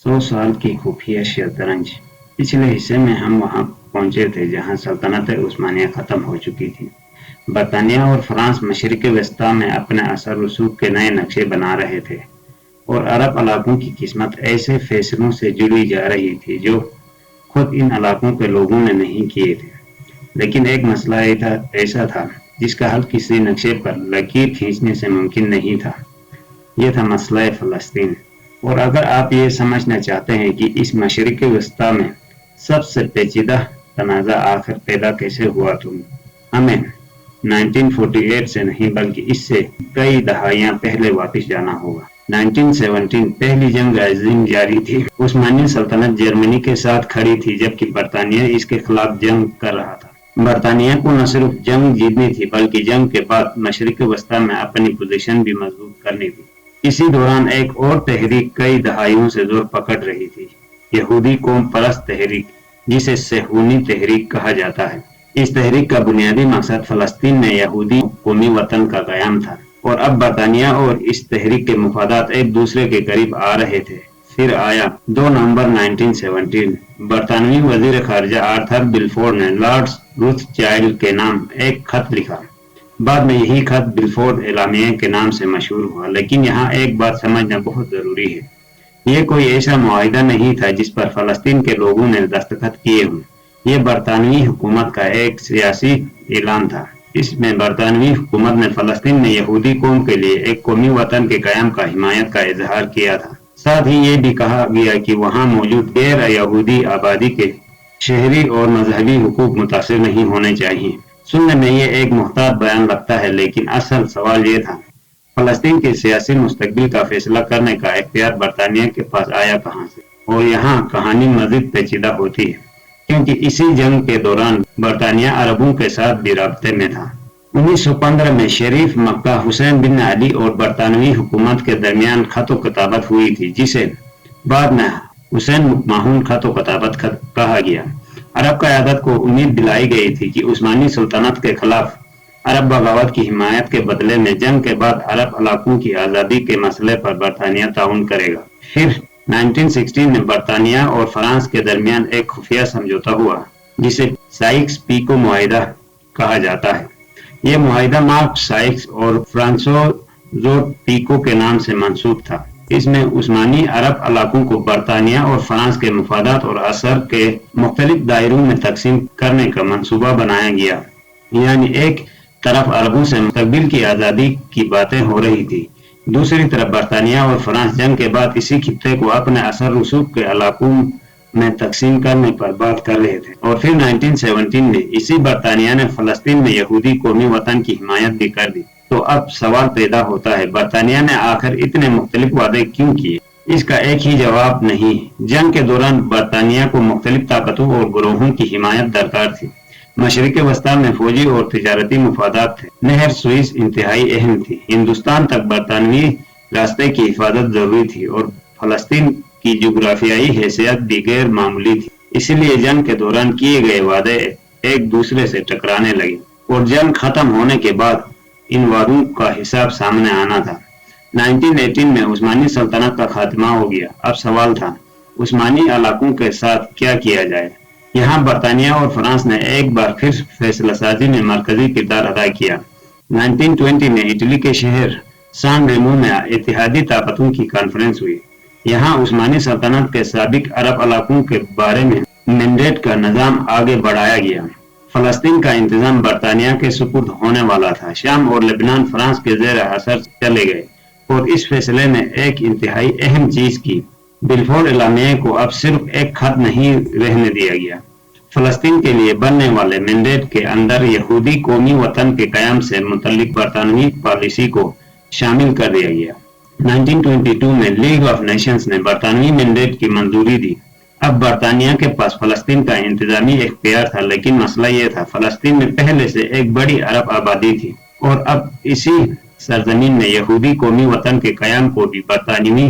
100 साल की खुफिया शतरंज। पिछले हिस्से में हम वहां पहुंचे थे जहां सल्तनत उस्मानिया खत्म हो चुकी थी। बरतानिया और फ्रांस मशरिक़ वस्ता में अपने असर रसूख के नए नक्शे बना रहे थे और अरब इलाकों की किस्मत ऐसे फैसलों से जुड़ी जा रही थी जो खुद इन इलाकों के लोगों ने नहीं किए थे। लेकिन एक मसला ऐसा था जिसका हल किसी नक्शे पर लकीर खींचने से मुमकिन नहीं था। ये था मसला फ़लस्तीन। और अगर आप ये समझना चाहते हैं कि इस मशरिक़ वस्ता में सबसे पेचीदा तनाज़ा आखिर पैदा कैसे हुआ तो हमें 1948 से नहीं बल्कि इससे कई दहाइयां पहले वापस जाना होगा। 1917 पहली जंग अज़ीम जारी थी। उस्मानी सल्तनत जर्मनी के साथ खड़ी थी जबकि बरतानिया इसके खिलाफ जंग कर रहा था। बरतानिया को न सिर्फ जंग जीतनी थी बल्कि जंग के बाद मशरिक़ वस्ता में अपनी पोजीशन भी मजबूत करनी थी। इसी दौरान एक और तहरीक कई दहाइयों से जोर पकड़ रही थी, यहूदी कौम परस्त तहरीक, जिसे सेहूनी तहरीक कहा जाता है। इस तहरीक का बुनियादी मकसद फ़लस्तीन में यहूदी कौमी वतन का क़याम था और अब बरतानिया और इस तहरीक के मुफादात एक दूसरे के करीब आ रहे थे। फिर आया 2 नवंबर 1917। बरतानवी वजीर खारजा आर्थर बिलफोर्ड ने लॉर्ड रूथस्चाइल्ड के नाम एक खत लिखा। बाद में यही खत बिलफोर्ड एलामिया के नाम से मशहूर हुआ। लेकिन यहाँ एक बात समझना बहुत ज़रूरी है, ये कोई ऐसा मुआहिदा नहीं था जिस पर फ़लस्तीन के लोगों ने दस्तखत किए हों। ये बरतानवी हुकूमत का एक सियासी ऐलान था। इसमें बरतानवी हुकूमत ने फ़लस्तीन में यहूदी कौम के लिए एक कौमी वतन के क़याम का हिमायत का इजहार किया था। साथ ही ये भी कहा गया कि वहाँ मौजूद गैर यहूदी आबादी के शहरी और मजहबी हुकूक मुतासिर नहीं होने चाहिए। सुनने में ये एक मुख्तार बयान लगता है, लेकिन असल सवाल ये था, फ़लस्तीन के सियासी मुस्तकबिल का फैसला करने का इख्तियार बरतानिया के पास आया कहाँ से? और यहाँ कहानी मज़ीद पेचीदा होती है, क्योंकि इसी जंग के दौरान बरतानिया अरबों के साथ भी राब्ते में था। 1915 में शरीफ मक्का हुसैन बिन अली और बरतानवी हुकूमत के दरमियान खतो किताबत हुई थी, जिसे बाद में हुसैन माहून खतो किताबत कहा गया। अरब क़यादत को उम्मीद दिलाई गई थी कि उस्मानी सुल्तनत के खिलाफ अरब बगावत की हिमायत के बदले में जंग के बाद अरब इलाकों की आज़ादी के मसले पर बरतानिया ताउन करेगा। फिर 1916 में बरतानिया और फ्रांस के दरमियान एक खुफिया समझौता हुआ जिसे साइक्स पीको मुआहिदा कहा जाता है। यह मुआहिदा मार्क साइक्स और फ्रांसोis पीको के नाम से मंसूब था। इसमें उस्मानी अरब इलाकों को बरतानिया और फ्रांस के मुफादात और असर के मुख्तलिफ दायरों में तकसीम करने का मंसूबा बनाया गया। यानी एक तरफ अरबों से मुस्तकबिल की आज़ादी की बातें हो रही थी, दूसरी तरफ बरतानिया और फ्रांस जंग के बाद इसी खित्ते को अपने असर रसूख के इलाकों में तकसीम करने पर बात कर रहे थे। और फिर 1917 में इसी बरतानिया ने फ़लस्तीन में यहूदी कौमी वतन की हिमायत भी कर दी। तो अब सवाल पैदा होता है, बरतानिया ने आखिर इतने मुख्तलिफ वादे क्यों किए? इसका एक ही जवाब नहीं। जंग के दौरान बरतानिया को मुख्तलिफ ताकतों और ग्रोहों की हिमायत दरकार थी। मशरिक़ वस्ता में फौजी और तिजारती मुफादात थे। नहर सुइस इंतहाई अहम थी। हिंदुस्तान तक बरतानवी रास्ते की हिफाजत जरूरी थी और फ़लस्तीन की जुग्राफियाई हैसियत भी गैर मामूली थी। इसलिए जंग के दौरान किए गए वादे एक दूसरे से टकराने लगे और जंग खत्म होने के बाद इन वादों का हिसाब सामने आना था। 1918 में उस्मानी सल्तनत का खात्मा हो गया। अब सवाल था, उस्मानी इलाकों के साथ क्या किया जाए? यहाँ बरतानिया और फ्रांस ने एक बार फिर फैसलासाजी में मरकजी किरदार अदा किया। 1920 में इटली के शहर सान रेमो में इत्तेहादी ताकतों की कॉन्फ्रेंस हुई। यहाँ उस्मानी सल्तनत के साबिक अरब इलाकों के बारे में मैंडेट का निज़ाम आगे बढ़ाया गया। फ़लस्तीन का इंतजाम बरतानिया के सुपुर्द होने वाला था। शाम और लेबनान फ्रांस के ज़ेर असर चले गए और इस फैसले ने एक इंतहाई अहम चीज की, बिलफोर्ड एलामिया को अब सिर्फ एक खत नहीं रहने दिया गया। फ़लस्तीन के लिए बनने वाले मैंडेट के अंदर यहूदी कौमी वतन के क़याम से मुतल्लिक बरतानवी पॉलिसी को शामिल कर दिया गया। 1922 में लीग ऑफ नेशंस ने बरतानवी मैंडेट की मंजूरी दी। अब बरतानिया के पास फ़लस्तीन का इंतजामी इख्तियार था, लेकिन मसला यह था, फ़लस्तीन में पहले से एक बड़ी अरब आबादी थी और अब इसी सरजमीन में यहूदी कौमी वतन के क़याम को भी बरतानवी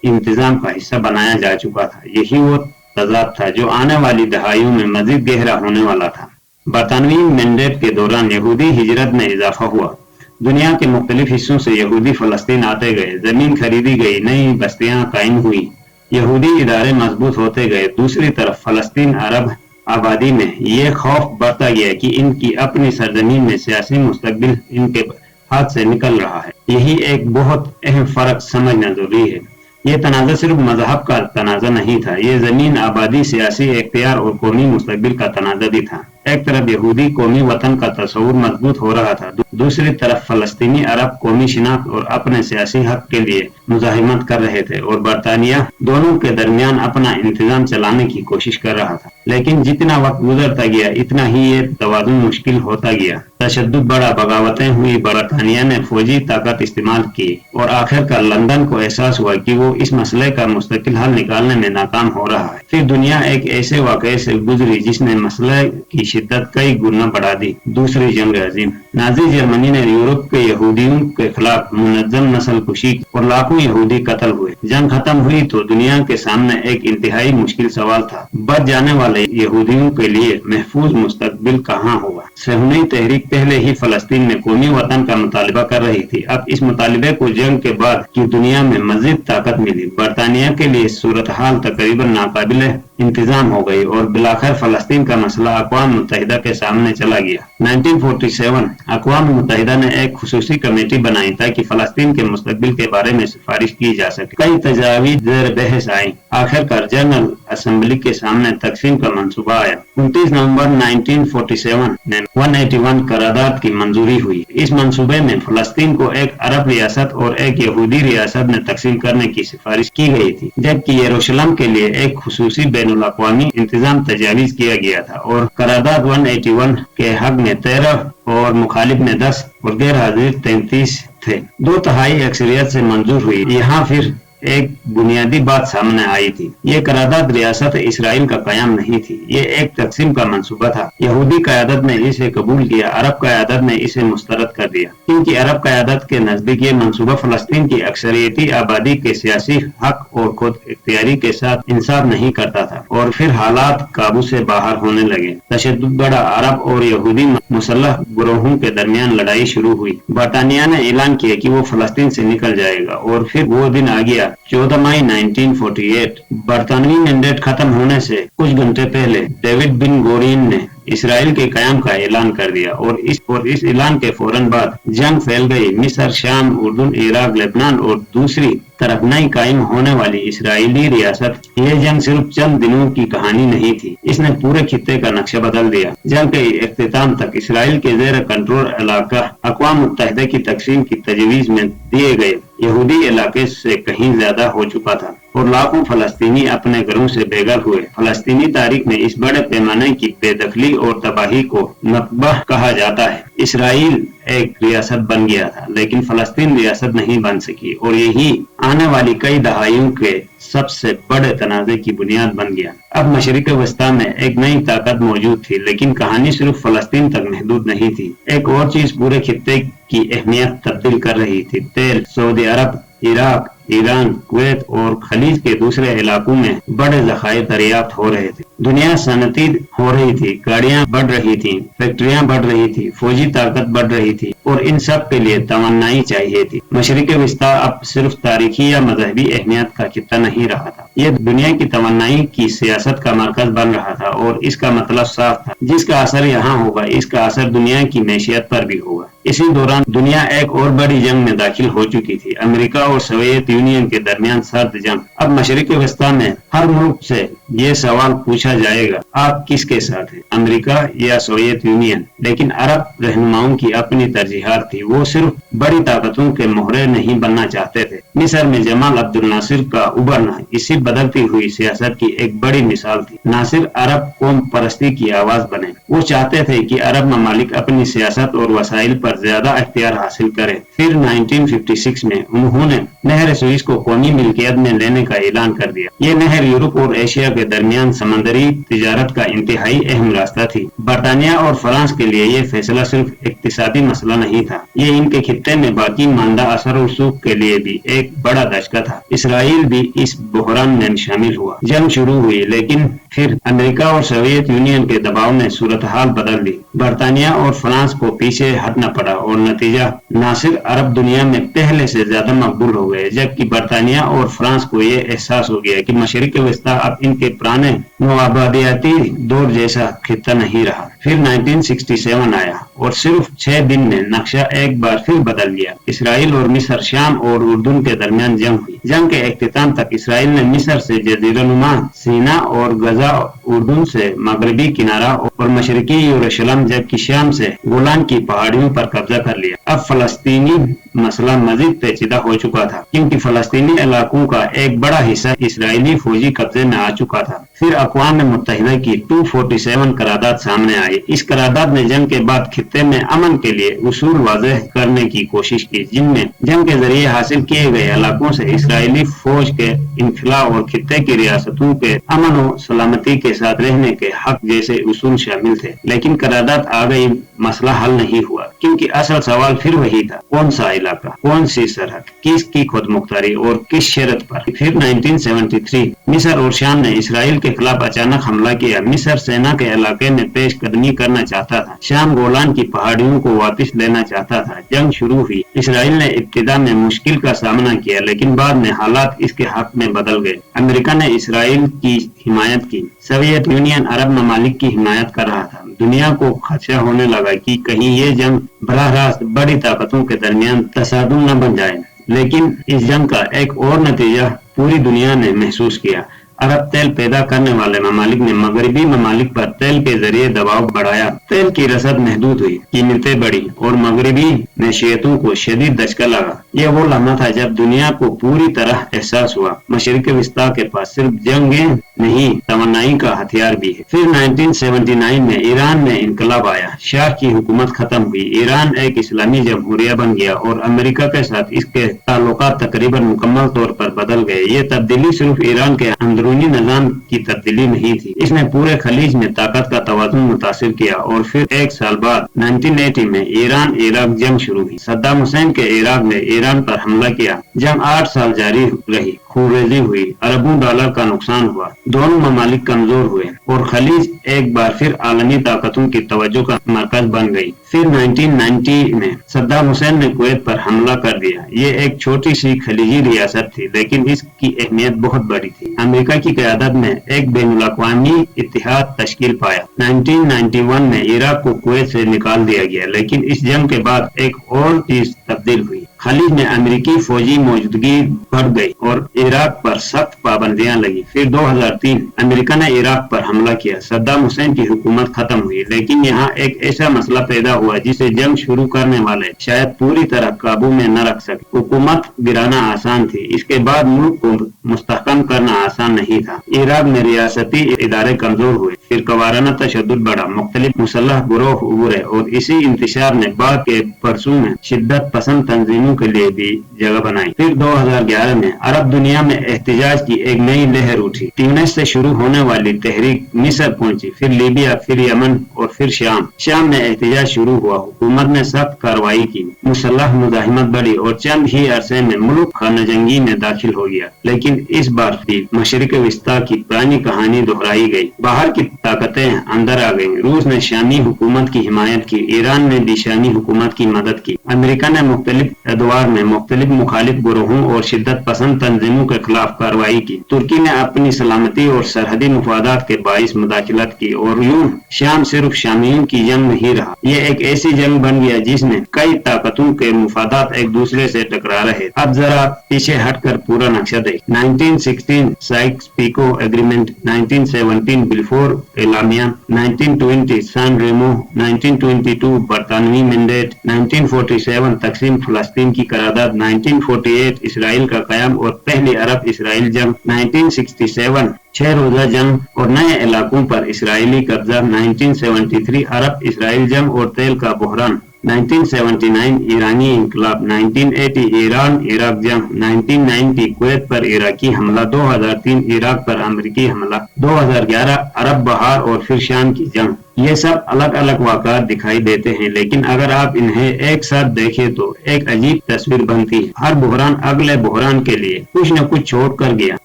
इंतजाम का हिस्सा बनाया जा चुका था। यही वो तज़ाद था जो आने वाली दहाइयों में मज़ीद गहरा होने वाला था। बरतानवी मैंडेट के दौरान यहूदी हिजरत में इजाफा हुआ। दुनिया के मुख्तलिफ हिस्सों से यहूदी फ़लस्तीन आते गए, ज़मीन खरीदी गई, नई बस्तियां कायम हुई। یہودی ادارے مضبوط ہوتے گئے، دوسری طرف فلسطین عرب آبادی میں یہ خوف بڑھتا گیا کہ ان کی اپنی سرزمین میں سیاسی مستقبل ان کے ہاتھ سے نکل رہا ہے۔ یہی ایک بہت اہم فرق سمجھنا ضروری ہے۔ یہ تنازع صرف مذہب کا تنازع نہیں تھا، یہ زمین، آبادی، سیاسی اختیار اور قومی مستقبل کا تنازع بھی تھا۔ ایک طرف یہودی قومی وطن کا تصور مضبوط ہو رہا تھا، دوسری طرف فلسطینی عرب قومی شناخت اور اپنے سیاسی حق کے لیے مزاحمت کر رہے تھے، اور برطانیہ دونوں کے درمیان اپنا انتظام چلانے کی کوشش کر رہا تھا۔ لیکن جتنا وقت گزرتا گیا اتنا ہی یہ توازن مشکل ہوتا گیا۔ تشدد بڑھا، بغاوتیں ہوئی، برطانیہ نے فوجی طاقت استعمال کی، اور آخر کار لندن کو احساس ہوا کہ وہ اس مسئلے کا مستقل حل نکالنے میں ناکام ہو رہا ہے۔ پھر دنیا ایک ایسے واقعے سے گزری جس نے مسئلے کی شدت کئی گنا بڑھا دی۔ دوسری جنگ عظیم۔ نازی جرمنی نے یورپ کے یہودیوں کے خلاف منظم نسل کشی کی اور لاکھوں یہودی قتل ہوئے۔ جنگ ختم ہوئی تو دنیا کے سامنے ایک انتہائی مشکل سوال تھا، بچ جانے والے یہودیوں کے لیے محفوظ مستقبل کہاں ہوگا؟ صہیونی تحریک پہلے ہی فلسطین میں قومی وطن کا مطالبہ کر رہی تھی، اب اس مطالبے کو جنگ کے بعد کی دنیا میں مزید طاقت ملی۔ برطانیہ کے لیے صورتحال تقریباً ناقابل انتظام ہو گئی اور بالآخر فلسطین کا مسئلہ اقوام متحدہ کے سامنے چلا گیا۔ 1947 اقوام متحدہ نے ایک خصوصی کمیٹی بنائی تاکہ فلسطین کے مستقبل کے بارے میں سفارش کی جا سکے۔ کئی تجاویز زیر بحث آئیں، آخر کار جنرل اسمبلی کے سامنے تقسیم کا منصوبہ آیا۔ 29 نومبر 1947 میں 181 قرارداد کی منظوری ہوئی۔ اس منصوبے میں فلسطین کو ایک عرب ریاست اور ایک یہودی ریاست میں تقسیم کرنے کی سفارش کی گئی تھی، جبکہ یروشلم کے لیے ایک خصوصی بین الاقوامی انتظام تجویز کیا گیا تھا، اور قرارداد 181 کے حق میں 13 اور مخالف میں 10 اور غیر حاضر 33 تھے۔ 2/3 اکثریت سے منظور ہوئی۔ یہاں پھر ایک بنیادی بات سامنے آئی تھی، یہ قرارداد ریاست اسرائیل کا قیام نہیں تھی، یہ ایک تقسیم کا منصوبہ تھا۔ یہودی قیادت نے اسے قبول کیا، عرب قیادت نے اسے مسترد کر دیا، کیونکہ عرب قیادت کے نزدیک یہ منصوبہ فلسطین کی اکثریتی آبادی کے سیاسی حق اور خود اختیاری کے ساتھ انصاف نہیں کرتا تھا، اور پھر حالات قابو سے باہر ہونے لگے۔ تشدد بڑھا، عرب اور یہودی مسلح گروہوں کے درمیان لڑائی شروع ہوئی۔ برطانیہ نے اعلان کیا کہ وہ فلسطین سے نکل جائے گا، اور پھر وہ دن آ گیا 14 مئی 1948۔ برطانوی مینڈیٹ ختم ہونے سے کچھ گھنٹے پہلے ڈیوڈ بن گورین نے اسرائیل کے قیام کا اعلان کر دیا، اور اس اعلان کے فوراً بعد جنگ پھیل گئی۔ مصر، شام، اردن، عراق، لبنان اور دوسری طرف نئی قائم ہونے والی اسرائیلی ریاست۔ یہ جنگ صرف چند دنوں کی کہانی نہیں تھی، اس نے پورے خطے کا نقشہ بدل دیا۔ جنگ کے اختتام تک اسرائیل کے زیر کنٹرول علاقہ اقوام متحدہ کی تقسیم کی تجویز میں دیے گئے یہودی علاقے سے کہیں زیادہ ہو چکا تھا، اور لاکھوں فلسطینی اپنے گھروں سے بے گھر ہوئے۔ فلسطینی تاریخ میں اس بڑے پیمانے کی بے دخلی اور تباہی کو نکبہ کہا جاتا ہے۔ اسرائیل ایک ریاست بن گیا تھا، لیکن فلسطین ریاست نہیں بن سکی، اور یہی آنے والی کئی دہائیوں کے سب سے بڑے تنازع کی بنیاد بن گیا۔ اب مشرق وسطیٰ میں ایک نئی طاقت موجود تھی، لیکن کہانی صرف فلسطین تک محدود نہیں تھی۔ ایک اور چیز پورے خطے کی اہمیت تبدیل کر رہی تھی۔ تیل، سعودی عرب، عراق، ایران، کویت اور خلیج کے دوسرے علاقوں میں بڑے ذخائر دریافت ہو رہے تھے۔ دنیا صنعتی ہو رہی تھی، گاڑیاں بڑھ رہی تھیں، فیکٹریاں بڑھ رہی تھی، فوجی طاقت بڑھ رہی تھی، اور ان سب کے لیے توانائی چاہیے تھی۔ مشرق وسطیٰ اب صرف تاریخی یا مذہبی اہمیت کا خطہ نہیں رہا تھا، یہ دنیا کی توانائی کی سیاست کا مرکز بن رہا تھا، اور اس کا مطلب صاف تھا، جس کا اثر یہاں ہوگا اس کا اثر دنیا کی معیشت پر بھی ہوگا۔ اسی دوران دنیا ایک اور بڑی جنگ میں داخل ہو چکی تھی، امریکہ اور سوویت یونین کے درمیان سرد جنگ۔ اب مشرق وسطیٰ میں ہر ملک سے یہ سوال پوچھا جائے گا، آپ کس کے ساتھ ہیں، امریکہ یا سوویت یونین؟ لیکن عرب رہنماؤں کی اپنی ترجیحات تھی، وہ صرف بڑی طاقتوں کے مہرے نہیں بننا چاہتے تھے۔ مصر میں جمال عبد الناصر کا ابھرنا اسی بدلتی ہوئی سیاست کی ایک بڑی مثال تھی۔ ناصر عرب قوم پرستی کی آواز بنے، وہ چاہتے تھے کہ عرب ممالک اپنی سیاست اور وسائل پر زیادہ اختیار حاصل کریں۔ پھر 1956 میں انہوں نے نہر سوئس کو قومی ملکیت میں لینے کا اعلان کر دیا۔ یہ نہر یورپ اور ایشیا کے درمیان سمندری تجارت کا انتہائی اہم راستہ تھی۔ برطانیہ اور فرانس کے لیے یہ فیصلہ صرف اقتصادی مسئلہ نہیں تھا، یہ ان کے خطے میں باقی ماندہ اثر و رسوخ کے لیے بھی ایک بڑا دھچکا تھا۔ اسرائیل بھی اس بحران میں شامل ہوا۔ جنگ شروع ہوئی، لیکن پھر امریکہ اور سوویت یونین کے دباؤ نے صورت सूरत-हाल बदल दी। बरतानिया और फ्रांस को पीछे हटना पड़ा और नतीजा नासिर अरब दुनिया में पहले से ज्यादा मकबूल हो गए, जबकि बरतानिया और फ्रांस को ये एहसास हो गया कि मशरिक वस्ता अब इनके पुराने नौआबादियाती दौर जैसा खित्ता नहीं रहा। फिर 1967 आया और सिर्फ 6 दिन में नक्शा एक बार फिर बदल गया। इसराइल और मिस्र, शाम और उर्दून के दरमियान जंग हुई। जंग के इख्तिताम तक इसराइल ने मिस्र से जजीरनुमा, सीना और गजा, उर्दून से मगरबी किनारा और मशरकी यरूशलेम, जबकि शाम से गोलान की पहाड़ियों पर कब्जा कर लिया। अब फलस्तीनी मसला मजीद पेचीदा हो चुका था, क्योंकि फलस्तीनी इलाकों का एक बड़ा हिस्सा इसराइली फौजी कब्जे में आ चुका था। फिर अक़वाम मुत्तहिदा की 247 करारदाद सामने आई। इस करारदाद ने जंग के बाद खित्ते में अमन के लिए उसूल वाज़ेह करने की कोशिश की, जिनमें जंग के जरिए हासिल किए गए इलाकों से इसराइली फौज के इनखिला और खित्ते की रियासतों के अमन और सलामती के साथ रहने के हक जैसे उसूल शामिल थे। लेकिन करारदाद आ गई, मसला हल नहीं हुआ, क्योंकि असल सवाल फिर वही था, कौन सा इलाका, कौन सी सरहद, किसकी खुद मुख्तारी और किस शर्त पर। फिर 1973 मिस्र और शाम ने इसराइल के खिलाफ अचानक हमला किया। मिस्र सेना के इलाके में पेश कदमी करना चाहता था, शाम गोलान की पहाड़ियों को वापस लेना चाहता था। जंग शुरू हुई। इसराइल ने इब्तिदा में मुश्किल का सामना किया, लेकिन बाद में हालात इसके हक में बदल गए। अमेरिका ने इसराइल की हिमायत की, सोवियत यूनियन अरब ममालिक की हिमायत कर रहा था। दुनिया को खदशा होने लगा कि कहीं ये जंग बराह रास्त बड़ी ताकतों के दरमियान तसादुम न बन जाए। लेकिन इस जंग का एक और नतीजा पूरी दुनिया ने महसूस किया। अरब तेल पैदा करने वाले ममालिक ने मगरबी ममालिक पर तेल के जरिए दबाव बढ़ाया। तेल की रसद महदूद हुई, कीमतें बढ़ी और मगरबी मैशियतों को शदीद दचका लगा। यह वो लम्हा था जब दुनिया को पूरी तरह एहसास हुआ, मशरिक विस्ता के पास सिर्फ जंगें नहीं, तमन्नाई का हथियार भी है। फिर 1979 में ईरान में इनकलाब आया, शाह की हुकूमत खत्म हुई, ईरान एक इस्लामी जमहूरिया बन गया और अमेरिका के साथ इसके ताल्लुकात तकरीबन मुकम्मल तौर पर बदल गए। ये तब्दीली सिर्फ ईरान के अंदरूनी निजाम की तब्दीली नहीं थी, इसने पूरे खलीज में ताकत का तवाज़ुन मुतासिर किया। और फिर एक साल बाद 1980 में ईरान इराक जंग शुरू हुई। सद्दाम हुसैन के इराक ने ईरान पर हमला किया। जंग 8 साल जारी रही, खूनरेजी हुई, अरबों डॉलर का नुकसान हुआ, दोनों ममालिक कमजोर हुए और खलीज एक बार फिर आलमी ताकतों की तवज्जो का मरकज बन गई। फिर 1990 में सद्दाम हुसैन ने कुवैत पर हमला कर दिया। ये एक छोटी सी खलीजी रियासत थी, लेकिन इसकी अहमियत बहुत बड़ी थी। अमेरिका की क़यादत में एक बैनुल-अक़वामी इत्तेहाद तश्कील पाया। 1991 में इराक को कुवैत से निकाल दिया गया, लेकिन इस जंग के बाद एक और चीज तब्दील हुई। खलीज में अमेरिकी फौजी मौजूदगी बढ़ गई और इराक पर सख्त पाबंदियां लगी। फिर 2003 अमेरिका ने इराक पर हमला किया, सद्दाम हुसैन की हुकूमत खत्म हुई। लेकिन यहाँ एक ऐसा मसला पैदा हुआ जिसे जंग शुरू करने वाले शायद पूरी तरह काबू में न रख सके। हुकूमत गिराना आसान थी, इसके बाद मुल्क को मुस्तहकम करना आसान नहीं था। इराक में रियासती इदारे कमजोर हुए, फिर कवाराना तशद्दुद बढ़ा, मुख्तलिफ मुसल्लह गुरोह उभरे और इसी इंतशार ने बाद के बरसों में शिद्दत पसंद तंजीमों के लिए भी जगह बनाई। फिर 2011 में अरब दुनिया में एहतिजाज की एक नई लहर उठी। ट्यूनिस से शुरू होने वाली तहरीक मिस्र पहुंची, फिर लीबिया, फिर यमन और फिर शाम। शाम में एहतिजाज शुरू हुआ, हुकूमत ने सख्त कार्रवाई की, मुसल्लह मुजाहिमत बढ़ी और चंद ही अरसे में मुल्क खाना जंगी में दाखिल हो गया। लेकिन इस बार भी मशरिक विस्ता की पुरानी कहानी दोहराई गई। बाहर की ताकतें अंदर आ गईं। रूस ने शामी हुकूमत की हिमायत की, ईरान ने भी शामी हुकूमत की मदद की, अमेरिका ने मुख्तलिफ अदवार में मुख्तलिफ मुखालिफ गुरोहों और शिद्दत पसंद तंजीमों के खिलाफ कार्रवाई की। तुर्की ने अपनी सलामती और सरहदी मुफादात के बाइस मुदाखिलत की और यूं शाम सिर्फ शामियों की जंग नहीं रहा, ये एक ऐसी जंग बन गया जिसमें कई ताकतों के मुफादात एक दूसरे से टकरा रहे। अब जरा पीछे हटकर पूरा नक्शा देख। 1916 साइक्स-पिको एग्रीमेंट, 1917 बिल्फोर एलामिया, 1920 सान रेमो, 1922 बरतानवी मैंडेट, 1947 तकसीम फलस्तीन की करारदाद, 1948 इसराइल का कयाम और पहली अरब इसराइल जंग, 1967 6 रोजा जंग और नए इलाकों पर इसराइली कब्जा, 1973 अरब इसराइल जंग और तेल का बहरान, 1979 ईरानी इंकलाब, 1980 ईरान इराक जंग, 1990 कुवैत पर इराकी हमला, 2003 इराक पर अमेरिकी हमला, 2011 अरब बहार और फिर शाम की जंग। ये सब अलग अलग वाक़यात दिखाई देते हैं, लेकिन अगर आप इन्हें एक साथ देखें तो एक अजीब तस्वीर बनती है। हर बहरान अगले बहरान के लिए कुछ न कुछ छोड़ कर गया।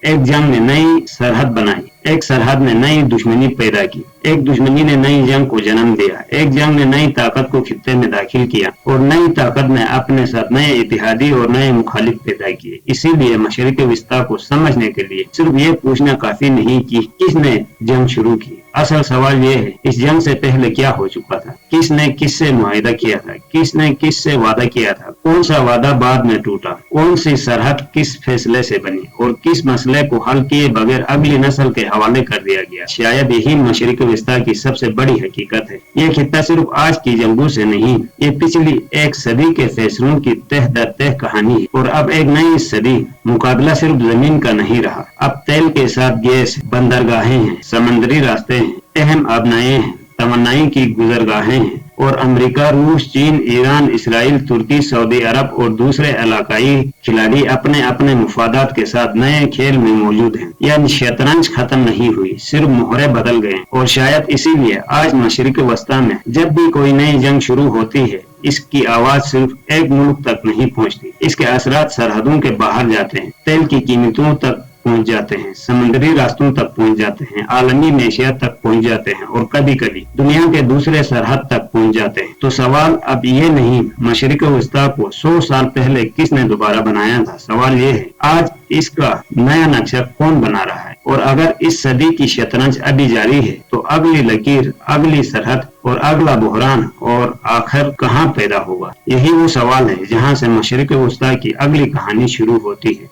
एक जंग ने नई सरहद बनाई, एक सरहद ने नई दुश्मनी पैदा की, एक दुश्मनी ने नई जंग को जन्म दिया, एक जंग ने नई ताकत को खित्ते में दाखिल किया और नई ताकत ने अपने साथ नए इतिहादी और नए मुखालिफ पैदा किए। इसीलिए मशरिक़ वस्ता को समझने के लिए सिर्फ ये पूछना काफी नहीं कि किसने जंग शुरू की, असल सवाल ये है इस जंग से पहले क्या हो चुका था, किसने किससे मुआहिदा किया था, किसने किससे वादा किया था, कौन सा वादा बाद में टूटा, कौन सी सरहद किस फैसले से बनी और किस मसले को हल किए बगैर अगली नस्ल के हवाले कर दिया गया। शायद यही मशरिक़ वस्ता की सबसे बड़ी हकीकत है। ये खित्ता सिर्फ आज की जंगों से नहीं, ये पिछली एक सदी के फैसलों की तह दर तह कहानी है। और अब एक नई सदी, मुकाबला सिर्फ जमीन का नहीं रहा, अब तेल के साथ गैस, बंदरगाहें हैं, समंदरी रास्ते हैं, अहम आबनाएं हैं, तमन्नाई की गुजरगाहें हैं और अमेरिका, रूस, चीन, ईरान, इसराइल, तुर्की, सऊदी अरब और दूसरे इलाकाई खिलाड़ी अपने अपने मुफादात के साथ नए खेल में मौजूद हैं। यह शतरंज खत्म नहीं हुई, सिर्फ मोहरे बदल गए और शायद इसीलिए आज मशरिक़ वस्ता में जब भी कोई नई जंग शुरू होती है इसकी आवाज सिर्फ एक मुल्क तक नहीं पहुंचती, इसके असरात सरहदों के बाहर जाते हैं, तेल की कीमतों तक पहुंच जाते हैं, समुद्री रास्तों तक पहुंच जाते हैं, आलमी मैशियत तक पहुंच जाते हैं और कभी कभी दुनिया के दूसरे सरहद तक पहुंच जाते हैं। तो सवाल अब ये नहीं मशरिक़ वस्ता को 100 साल पहले किसने दोबारा बनाया था, सवाल ये है आज इसका नया नक्शा कौन बना रहा है। और अगर इस सदी की शतरंज अभी जारी है तो अगली लकीर, अगली सरहद और अगला बहरान और आखिर कहाँ पैदा होगा। यही वो सवाल है जहाँ से मशरिक़ वस्ता की अगली कहानी शुरू होती है।